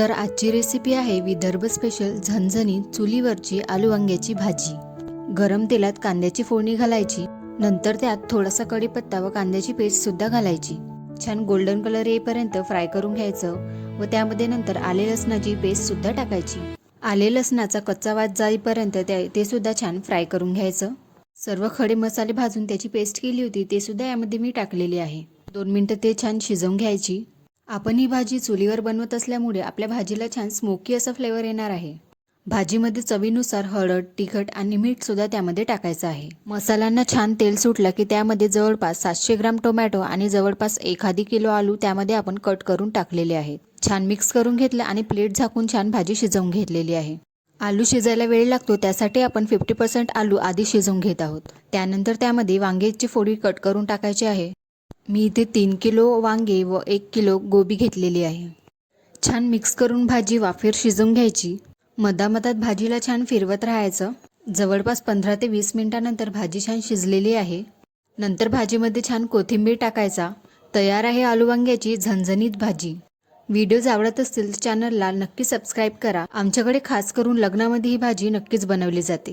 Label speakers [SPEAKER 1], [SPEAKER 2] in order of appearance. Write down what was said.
[SPEAKER 1] तर आजची रेसिपी आहे विदर्भ स्पेशल झणझणीत चुलीवरची आलू वांग्याची भाजी। गरम तेलात कांद्याची फोडणी घालायची, नंतर त्यात थोडासा कढीपत्ता व कांद्याची पेस्ट सुद्धा घालायची। छान गोल्डन कलर येईपर्यंत फ्राय करून घ्यायचं व त्यामध्ये नंतर आले लसणाची पेस्ट सुद्धा टाकायची। आले लसणाचा कच्चा वास जाईपर्यंत ते सुद्धा छान फ्राय करून घ्यायचं। सर्व खडे मसाले भाजून त्याची पेस्ट केली होती ते सुद्धा यामध्ये मी टाकलेली आहे। 2 मिनिटं ते छान शिजवून घ्यायची। आपण ही भाजी चुलीवर बनवत असल्यामुळे आपल्या भाजीला छान स्मोकी असा फ्लेवर येणार आहे। भाजीमध्ये चवीनुसार हळद, तिखट आणि मीठ सुद्धा त्यामध्ये टाकायचं आहे। मसाल्यांना छान तेल सुटलं की त्यामध्ये जवळपास 700 ग्राम टोमॅटो आणि जवळपास 1 किलो आलू त्यामध्ये आपण कट करून टाकलेले आहेत। छान मिक्स करून घेतलं आणि प्लेट झाकून छान भाजी शिजवून घेतलेली आहे। आलू शिजायला वेळ लागतो त्यासाठी आपण 50% आलू आधी शिजवून घेत आहोत। त्यानंतर त्यामध्ये वांग्याची फोडी कट करून टाकायची आहे। मी इथे 3 किलो वांगे व 1 किलो गोबी घेतलेली आहे। छान मिक्स करून भाजी वाफेवर शिजवून घ्यायची। मधामधात भाजीला छान फिरवत राहायचं। जवळपास 15 ते 20 मिनिटांनंतर भाजी छान शिजलेली आहे। नंतर भाजीमध्ये छान कोथिंबीर टाकायचा। तयार आहे आलू वांग्याची झणझणीत भाजी। व्हिडिओज आवडत असतील तर चॅनलला नक्की सबस्क्राईब करा। आमच्याकडे खास करून लग्नामध्ये ही भाजी नक्कीच बनवली जाते।